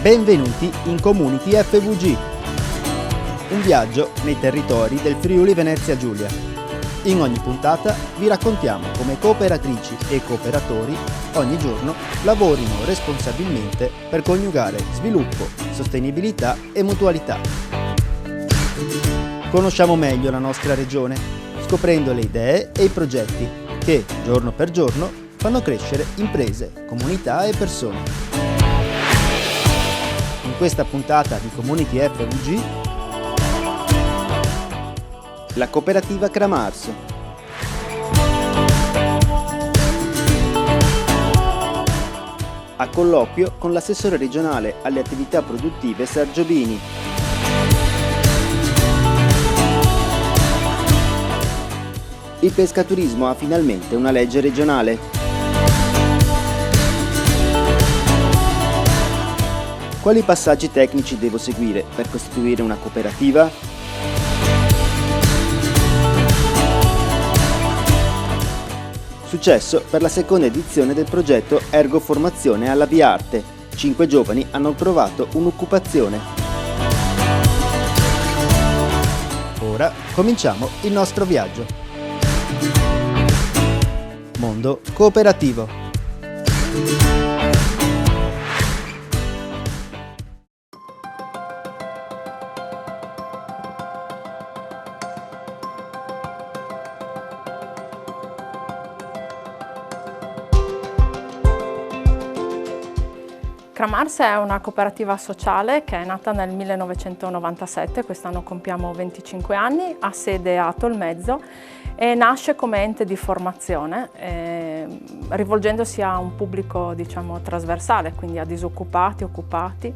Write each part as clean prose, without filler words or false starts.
Benvenuti in Community FVG, un viaggio nei territori del Friuli Venezia Giulia. In ogni puntata vi raccontiamo come cooperatrici e cooperatori ogni giorno lavorino responsabilmente per coniugare sviluppo, sostenibilità e mutualità. Conosciamo meglio la nostra regione, scoprendo le idee e i progetti che, giorno per giorno, fanno crescere imprese, comunità e persone. In questa puntata di Community FVG, la cooperativa Cramars. A colloquio con l'assessore regionale alle attività produttive Sergio Bini. Il pescaturismo ha finalmente una legge regionale. Quali passaggi tecnici devo seguire per costituire una cooperativa? Successo per la seconda edizione del progetto Ergo Formazione alla Via Arte. 5 giovani hanno trovato un'occupazione. Ora cominciamo il nostro viaggio. Mondo cooperativo. Cramars è una cooperativa sociale che è nata nel 1997, quest'anno compiamo 25 anni, ha sede a Tolmezzo e nasce come ente di formazione, rivolgendosi a un pubblico trasversale, quindi a disoccupati, occupati,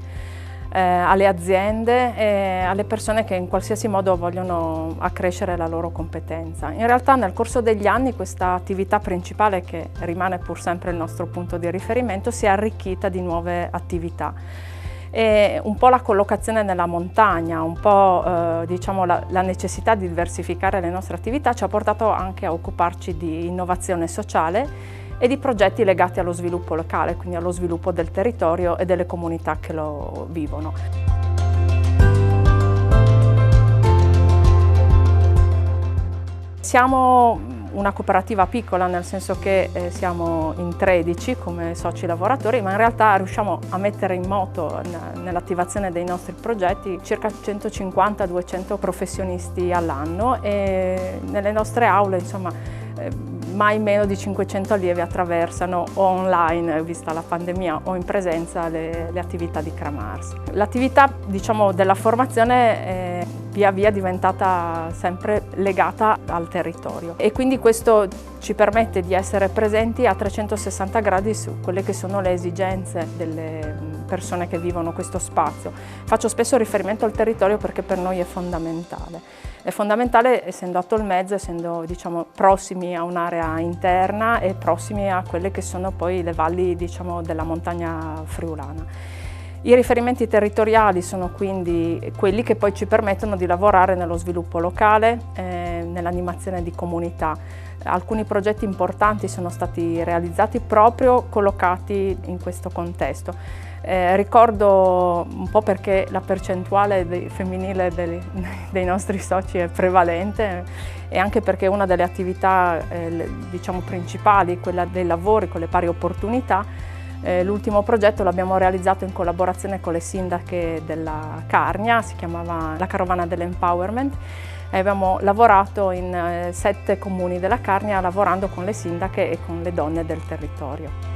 alle aziende e alle persone che in qualsiasi modo vogliono accrescere la loro competenza. In realtà nel corso degli anni questa attività principale, che rimane pur sempre il nostro punto di riferimento, si è arricchita di nuove attività. E un po' la collocazione nella montagna, un po' la necessità di diversificare le nostre attività ci ha portato anche a occuparci di innovazione sociale e di progetti legati allo sviluppo locale, quindi allo sviluppo del territorio e delle comunità che lo vivono. Siamo una cooperativa piccola, nel senso che siamo in 13 come soci lavoratori, ma in realtà riusciamo a mettere in moto nell'attivazione dei nostri progetti circa 150-200 professionisti all'anno e nelle nostre aule mai meno di 500 allievi attraversano o online, vista la pandemia, o in presenza le attività di Cramars. L'attività della formazione è via via diventata sempre legata al territorio e quindi questo ci permette di essere presenti a 360 gradi su quelle che sono le esigenze delle persone che vivono questo spazio. Faccio spesso riferimento al territorio perché per noi è fondamentale. È fondamentale essendo a Tolmezzo, essendo prossimi a un'area interna e prossimi a quelle che sono poi le valli della montagna friulana. I riferimenti territoriali sono quindi quelli che poi ci permettono di lavorare nello sviluppo locale, nell'animazione di comunità. Alcuni progetti importanti sono stati realizzati proprio collocati in questo contesto. Ricordo un po' perché la percentuale femminile dei nostri soci è prevalente e anche perché una delle attività principali, quella dei lavori con le pari opportunità. L'ultimo progetto l'abbiamo realizzato in collaborazione con le sindache della Carnia, si chiamava la Carovana dell'Empowerment e abbiamo lavorato in 7 comuni della Carnia lavorando con le sindache e con le donne del territorio.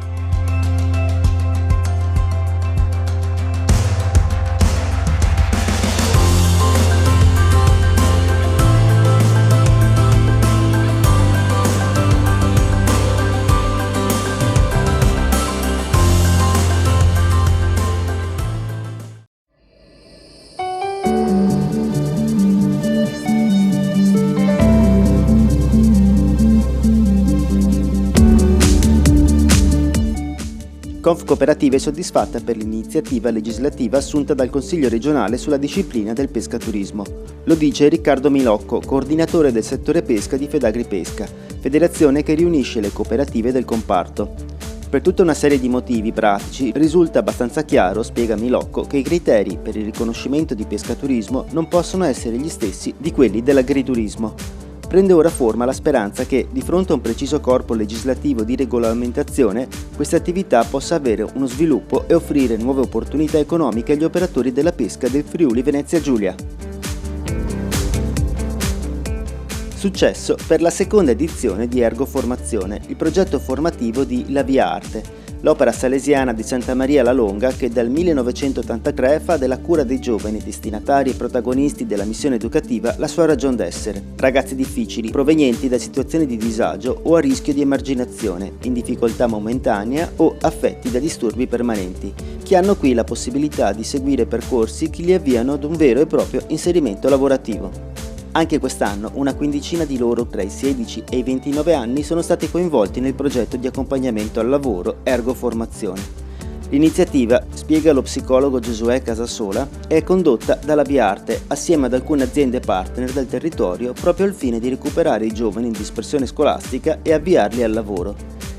Confcooperativa è soddisfatta per l'iniziativa legislativa assunta dal Consiglio regionale sulla disciplina del pescaturismo. Lo dice Riccardo Milocco, coordinatore del settore pesca di Fedagripesca, federazione che riunisce le cooperative del comparto. Per tutta una serie di motivi pratici risulta abbastanza chiaro, spiega Milocco, che i criteri per il riconoscimento di pescaturismo non possono essere gli stessi di quelli dell'agriturismo. Prende ora forma la speranza che, di fronte a un preciso corpo legislativo di regolamentazione, questa attività possa avere uno sviluppo e offrire nuove opportunità economiche agli operatori della pesca del Friuli Venezia Giulia. Successo per la seconda edizione di Ergo Formazione, il progetto formativo di La Via Arte, l'opera salesiana di Santa Maria la Longa che dal 1983 fa della cura dei giovani destinatari e protagonisti della missione educativa la sua ragion d'essere. Ragazzi difficili, provenienti da situazioni di disagio o a rischio di emarginazione, in difficoltà momentanea o affetti da disturbi permanenti, che hanno qui la possibilità di seguire percorsi che li avviano ad un vero e proprio inserimento lavorativo. Anche quest'anno una quindicina di loro tra i 16 e i 29 anni sono stati coinvolti nel progetto di accompagnamento al lavoro Ergo Formazione. L'iniziativa, spiega lo psicologo Giosuè Casasola, è condotta dalla Via Arte assieme ad alcune aziende partner del territorio proprio al fine di recuperare i giovani in dispersione scolastica e avviarli al lavoro.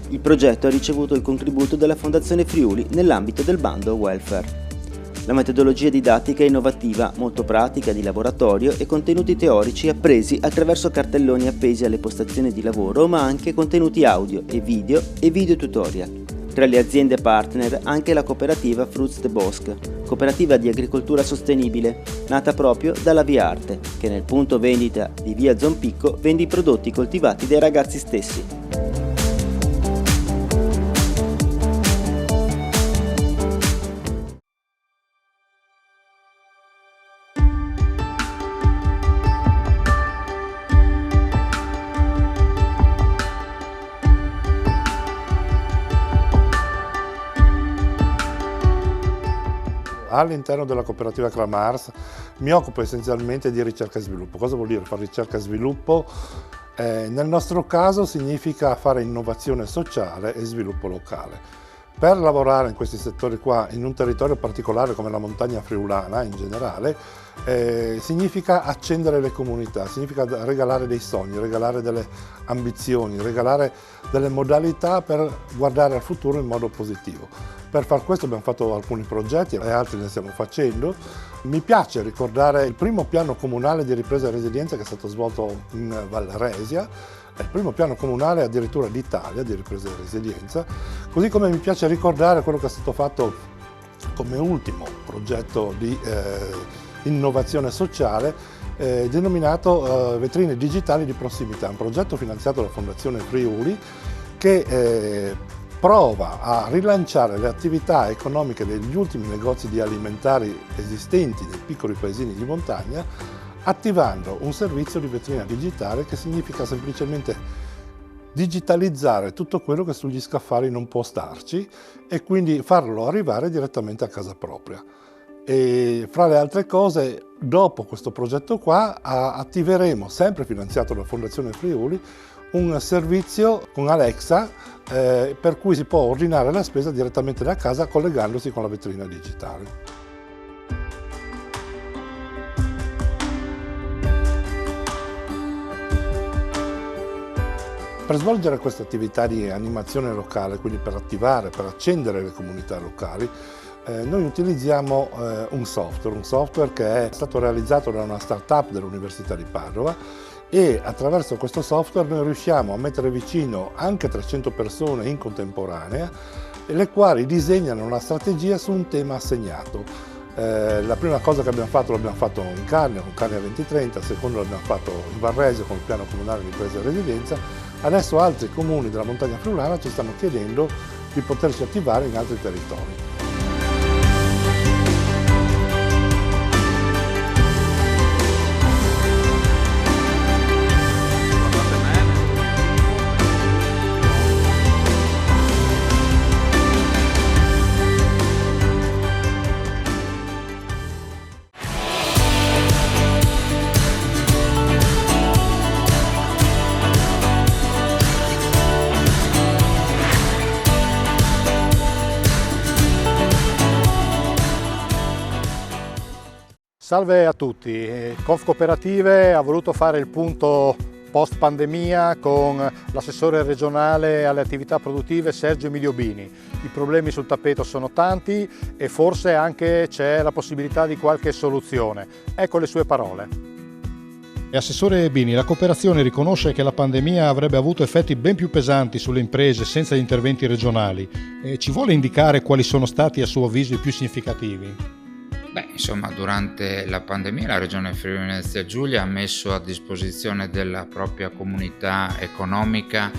Il progetto ha ricevuto il contributo della Fondazione Friuli nell'ambito del bando Welfare. La metodologia didattica è innovativa, molto pratica, di laboratorio e contenuti teorici appresi attraverso cartelloni appesi alle postazioni di lavoro, ma anche contenuti audio e video tutorial. Tra le aziende partner anche la cooperativa Fruits de Bosc, cooperativa di agricoltura sostenibile, nata proprio dalla Via Arte, che nel punto vendita di via Zompicco vende i prodotti coltivati dai ragazzi stessi. All'interno della cooperativa Cramars mi occupo essenzialmente di ricerca e sviluppo. Cosa vuol dire fare ricerca e sviluppo? Nel nostro caso significa fare innovazione sociale e sviluppo locale. Per lavorare in questi settori qua, in un territorio particolare come la montagna friulana in generale, significa accendere le comunità, significa regalare dei sogni, regalare delle ambizioni, regalare delle modalità per guardare al futuro in modo positivo. Per far questo abbiamo fatto alcuni progetti e altri ne stiamo facendo. Mi piace ricordare il primo piano comunale di ripresa e resilienza che è stato svolto in Val Resia, è il primo piano comunale addirittura d'Italia di ripresa e resilienza, così come mi piace ricordare quello che è stato fatto come ultimo progetto di innovazione sociale denominato Vetrine digitali di prossimità, un progetto finanziato dalla Fondazione Friuli che prova a rilanciare le attività economiche degli ultimi negozi di alimentari esistenti nei piccoli paesini di montagna, attivando un servizio di vetrina digitale che significa semplicemente digitalizzare tutto quello che sugli scaffali non può starci e quindi farlo arrivare direttamente a casa propria. E fra le altre cose, dopo questo progetto qua, attiveremo, sempre finanziato dalla Fondazione Friuli, un servizio con Alexa per cui si può ordinare la spesa direttamente da casa collegandosi con la vetrina digitale. Per svolgere questa attività di animazione locale, quindi per attivare, per accendere le comunità locali, noi utilizziamo un software che è stato realizzato da una start-up dell'Università di Padova, e attraverso questo software noi riusciamo a mettere vicino anche 300 persone in contemporanea, le quali disegnano una strategia su un tema assegnato. La prima cosa che abbiamo fatto l'abbiamo fatto in Carnia, con Carnia 2030, il secondo l'abbiamo fatto in Varese con il piano comunale di ripresa e resilienza. Adesso altri comuni della montagna friulana ci stanno chiedendo di poterci attivare in altri territori. Salve a tutti, Confcooperative ha voluto fare il punto post pandemia con l'assessore regionale alle attività produttive Sergio Emilio Bini. I problemi sul tappeto sono tanti e forse anche c'è la possibilità di qualche soluzione. Ecco le sue parole. Assessore Bini, la cooperazione riconosce che la pandemia avrebbe avuto effetti ben più pesanti sulle imprese senza gli interventi regionali. Ci vuole indicare quali sono stati a suo avviso i più significativi? Insomma, durante la pandemia la Regione Friuli Venezia Giulia ha messo a disposizione della propria comunità economica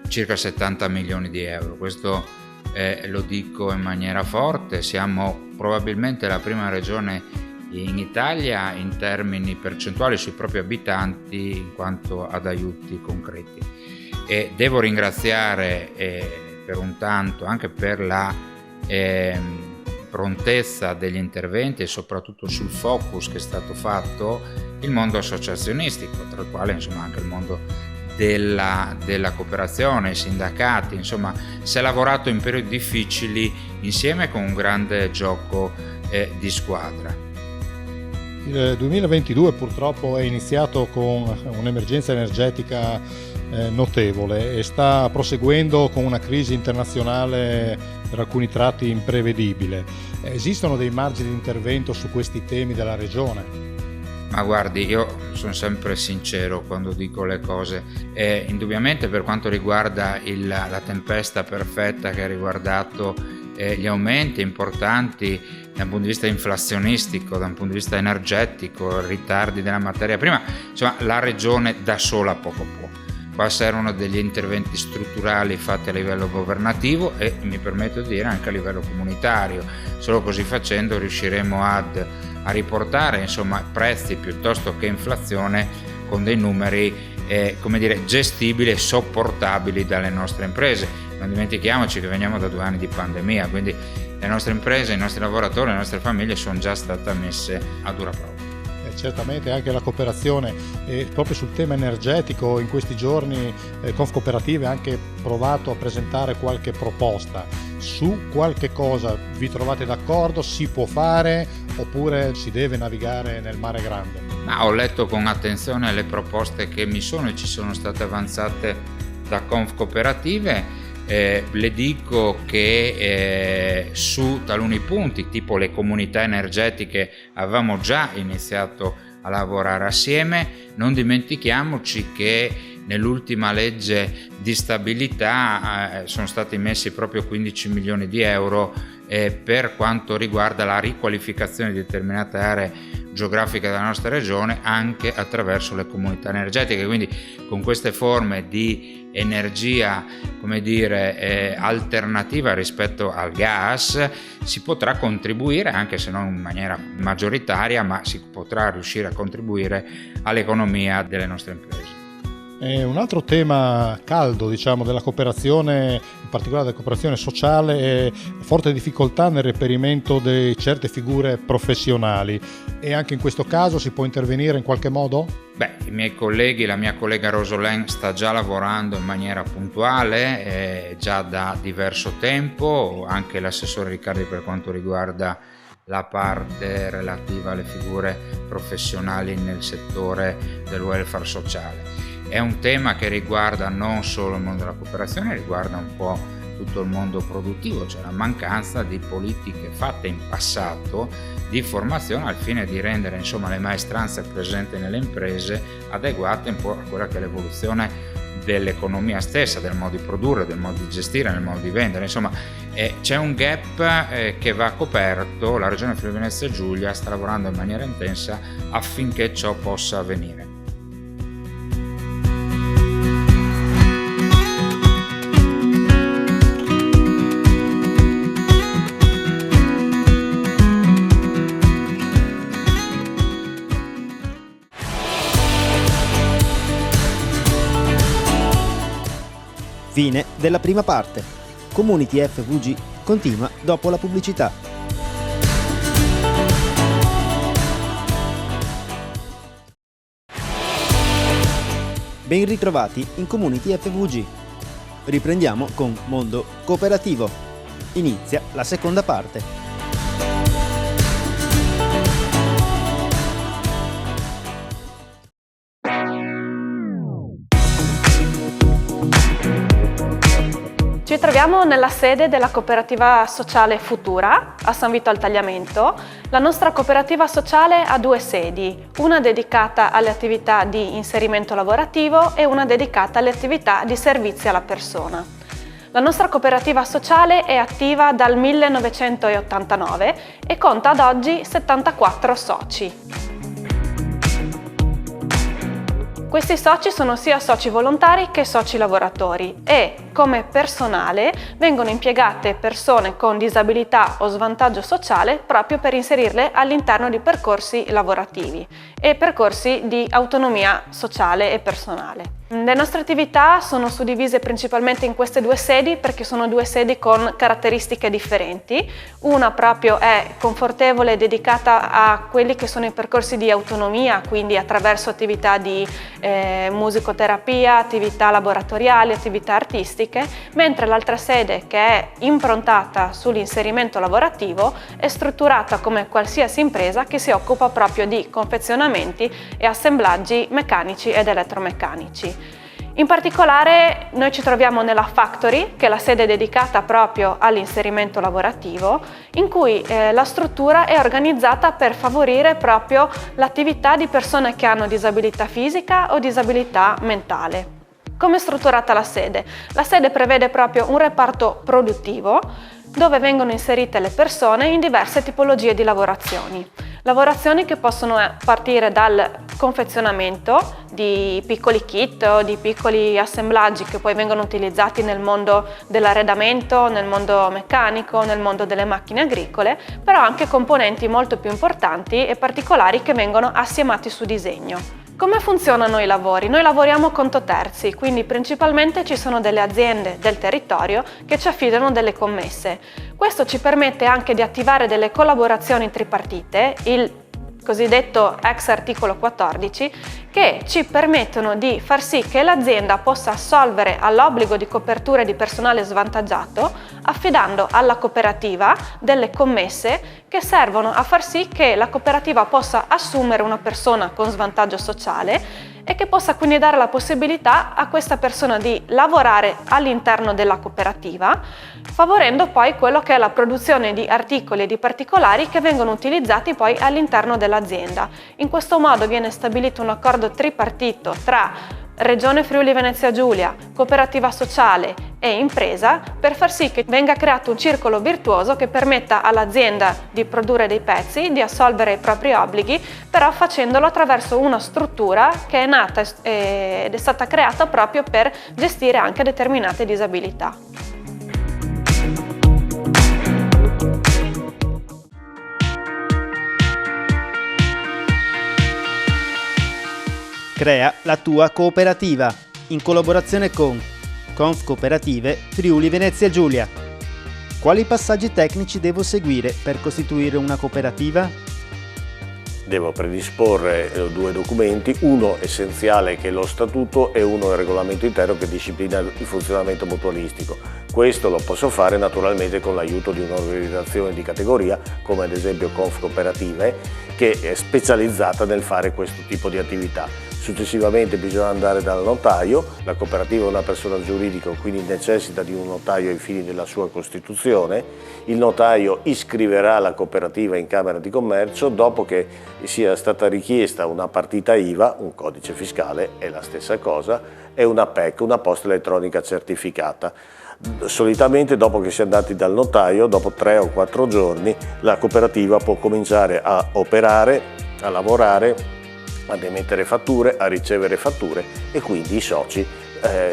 circa 70 milioni di euro. Questo lo dico in maniera forte, siamo probabilmente la prima regione in Italia in termini percentuali sui propri abitanti in quanto ad aiuti concreti. E devo ringraziare per un tanto anche per la prontezza degli interventi e soprattutto sul focus che è stato fatto il mondo associazionistico, tra il quale insomma anche il mondo della cooperazione, i sindacati, insomma si è lavorato in periodi difficili insieme con un grande gioco di squadra. Il 2022 purtroppo è iniziato con un'emergenza energetica notevole e sta proseguendo con una crisi internazionale per alcuni tratti imprevedibile. Esistono dei margini di intervento su questi temi della Regione? Ma guardi, io sono sempre sincero quando dico le cose. Indubbiamente per quanto riguarda la tempesta perfetta che ha riguardato gli aumenti importanti da un punto di vista inflazionistico, da un punto di vista energetico, ritardi della materia prima, insomma la Regione da sola poco può. Qua servono degli interventi strutturali fatti a livello governativo e mi permetto di dire anche a livello comunitario. Solo così facendo riusciremo a riportare insomma prezzi piuttosto che inflazione con dei numeri gestibili e sopportabili dalle nostre imprese. Non dimentichiamoci che veniamo da 2 anni di pandemia, quindi le nostre imprese, i nostri lavoratori, le nostre famiglie sono già state messe a dura prova. Certamente anche la cooperazione, proprio sul tema energetico in questi giorni Confcooperative ha anche provato a presentare qualche proposta. Su qualche cosa vi trovate d'accordo? Si può fare oppure si deve navigare nel mare grande? Ho letto con attenzione le proposte che ci sono state avanzate da Confcooperative. Le dico che su taluni punti, tipo le comunità energetiche, avevamo già iniziato a lavorare assieme. Non dimentichiamoci che nell'ultima legge di stabilità sono stati messi proprio 15 milioni di euro per quanto riguarda la riqualificazione di determinate aree geografiche della nostra regione anche attraverso le comunità energetiche. Quindi con queste forme di energia alternativa rispetto al gas si potrà contribuire, anche se non in maniera maggioritaria, ma si potrà riuscire a contribuire all'economia delle nostre imprese. Un altro tema caldo della cooperazione, in particolare della cooperazione sociale, è forte difficoltà nel reperimento di certe figure professionali, e anche in questo caso si può intervenire in qualche modo? I miei colleghi, la mia collega Rosolén sta già lavorando in maniera puntuale, già da diverso tempo, anche l'assessore Riccardi per quanto riguarda la parte relativa alle figure professionali nel settore del welfare sociale. È un tema che riguarda non solo il mondo della cooperazione, riguarda un po' tutto il mondo produttivo, cioè la mancanza di politiche fatte in passato di formazione al fine di rendere le maestranze presenti nelle imprese adeguate un po' a quella che è l'evoluzione dell'economia stessa, del modo di produrre, del modo di gestire, del modo di vendere. C'è un gap che va coperto. La Regione Friuli Venezia Giulia sta lavorando in maniera intensa affinché ciò possa avvenire. Fine della prima parte. Community FVG continua dopo la pubblicità. Ben ritrovati in Community FVG. Riprendiamo con Mondo Cooperativo. Inizia la seconda parte. troviamo nella sede della cooperativa sociale Futura a San Vito al Tagliamento. La nostra cooperativa sociale ha 2 sedi, una dedicata alle attività di inserimento lavorativo e una dedicata alle attività di servizi alla persona. La nostra cooperativa sociale è attiva dal 1989 e conta ad oggi 74 soci. Questi soci sono sia soci volontari che soci lavoratori e, come personale, vengono impiegate persone con disabilità o svantaggio sociale proprio per inserirle all'interno di percorsi lavorativi e percorsi di autonomia sociale e personale. Le nostre attività sono suddivise principalmente in queste 2 sedi perché sono 2 sedi con caratteristiche differenti. Una proprio è confortevole, dedicata a quelli che sono i percorsi di autonomia, quindi attraverso attività di musicoterapia, attività laboratoriali, attività artistiche, mentre l'altra sede, che è improntata sull'inserimento lavorativo, è strutturata come qualsiasi impresa che si occupa proprio di confezionamenti e assemblaggi meccanici ed elettromeccanici. In particolare noi ci troviamo nella Factory, che è la sede dedicata proprio all'inserimento lavorativo, in cui la struttura è organizzata per favorire proprio l'attività di persone che hanno disabilità fisica o disabilità mentale. Come è strutturata la sede? La sede prevede proprio un reparto produttivo dove vengono inserite le persone in diverse tipologie di lavorazioni che possono partire dal confezionamento di piccoli kit o di piccoli assemblaggi che poi vengono utilizzati nel mondo dell'arredamento, nel mondo meccanico, nel mondo delle macchine agricole, però anche componenti molto più importanti e particolari che vengono assiemati su disegno. Come funzionano i lavori? Noi lavoriamo conto terzi, quindi principalmente ci sono delle aziende del territorio che ci affidano delle commesse. Questo ci permette anche di attivare delle collaborazioni tripartite, il cosiddetto ex articolo 14, che ci permettono di far sì che l'azienda possa assolvere all'obbligo di copertura di personale svantaggiato affidando alla cooperativa delle commesse che servono a far sì che la cooperativa possa assumere una persona con svantaggio sociale e che possa quindi dare la possibilità a questa persona di lavorare all'interno della cooperativa, favorendo poi quello che è la produzione di articoli e di particolari che vengono utilizzati poi all'interno dell'azienda. In questo modo viene stabilito un accordo tripartito tra Regione Friuli Venezia Giulia, cooperativa sociale e impresa per far sì che venga creato un circolo virtuoso che permetta all'azienda di produrre dei pezzi, di assolvere i propri obblighi, però facendolo attraverso una struttura che è nata ed è stata creata proprio per gestire anche determinate disabilità. Crea la tua cooperativa in collaborazione con Confcooperative Friuli Venezia Giulia. Quali passaggi tecnici devo seguire per costituire una cooperativa? Devo predisporre 2 documenti, uno essenziale che è lo statuto e uno il regolamento interno che disciplina il funzionamento mutualistico. Questo lo posso fare naturalmente con l'aiuto di un'organizzazione di categoria come ad esempio Confcooperative, che è specializzata nel fare questo tipo di attività. Successivamente bisogna andare dal notaio, la cooperativa è una persona giuridica, quindi necessita di un notaio ai fini della sua costituzione. Il notaio iscriverà la cooperativa in Camera di Commercio dopo che sia stata richiesta una partita IVA, un codice fiscale è la stessa cosa, e una PEC, una posta elettronica certificata. Solitamente dopo che si è andati dal notaio, dopo 3 o 4 giorni, la cooperativa può cominciare a operare, a lavorare, ad emettere fatture, a ricevere fatture e quindi i soci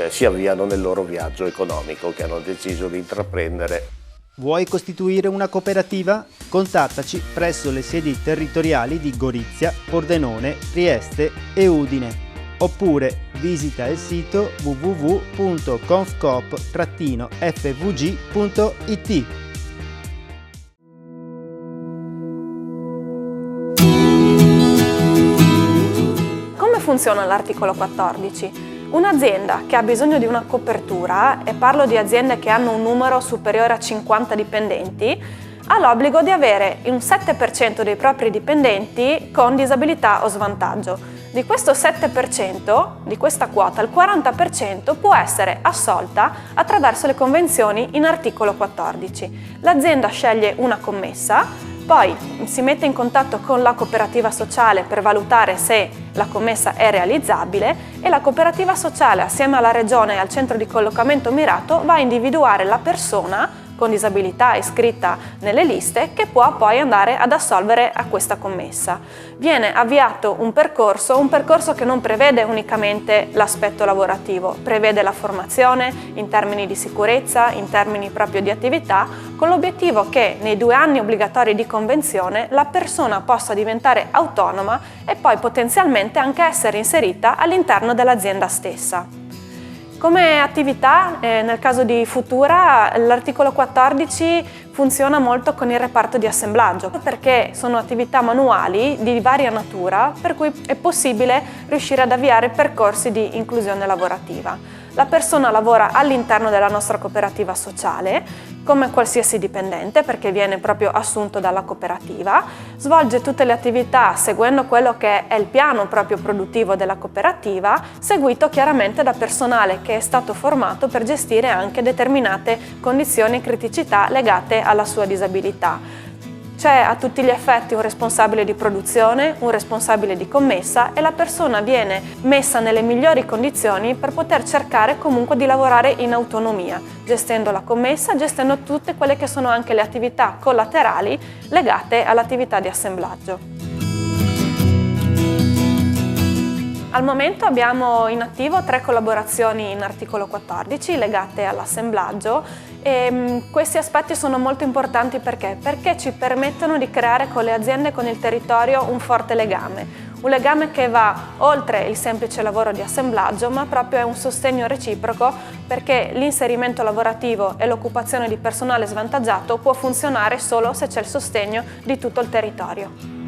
si avviano nel loro viaggio economico che hanno deciso di intraprendere. Vuoi costituire una cooperativa? Contattaci presso le sedi territoriali di Gorizia, Pordenone, Trieste e Udine. Oppure visita il sito www.confcoop-fvg.it. Come funziona l'articolo 14? Un'azienda che ha bisogno di una copertura, e parlo di aziende che hanno un numero superiore a 50 dipendenti, ha l'obbligo di avere un 7% dei propri dipendenti con disabilità o svantaggio. Di questo 7%, di questa quota, il 40% può essere assolta attraverso le convenzioni in articolo 14. L'azienda sceglie una commessa, poi si mette in contatto con la cooperativa sociale per valutare se la commessa è realizzabile e la cooperativa sociale, assieme alla regione e al centro di collocamento mirato, va a individuare la persona con disabilità iscritta nelle liste che può poi andare ad assolvere a questa commessa. Viene avviato un percorso che non prevede unicamente l'aspetto lavorativo, prevede la formazione in termini di sicurezza, in termini proprio di attività, con l'obiettivo che nei 2 anni obbligatori di convenzione la persona possa diventare autonoma e poi potenzialmente anche essere inserita all'interno dell'azienda stessa. Come attività, nel caso di Futura, l'articolo 14 funziona molto con il reparto di assemblaggio, perché sono attività manuali di varia natura, per cui è possibile riuscire ad avviare percorsi di inclusione lavorativa. La persona lavora all'interno della nostra cooperativa sociale, come qualsiasi dipendente, perché viene proprio assunto dalla cooperativa, svolge tutte le attività seguendo quello che è il piano proprio produttivo della cooperativa, seguito chiaramente da personale che è stato formato per gestire anche determinate condizioni e criticità legate alla sua disabilità. C'è a tutti gli effetti un responsabile di produzione, un responsabile di commessa e la persona viene messa nelle migliori condizioni per poter cercare comunque di lavorare in autonomia, gestendo la commessa, gestendo tutte quelle che sono anche le attività collaterali legate all'attività di assemblaggio. Al momento abbiamo in attivo 3 collaborazioni in articolo 14 legate all'assemblaggio e questi aspetti sono molto importanti perché ci permettono di creare con le aziende e con il territorio un forte legame. Un legame che va oltre il semplice lavoro di assemblaggio, ma proprio è un sostegno reciproco perché l'inserimento lavorativo e l'occupazione di personale svantaggiato può funzionare solo se c'è il sostegno di tutto il territorio.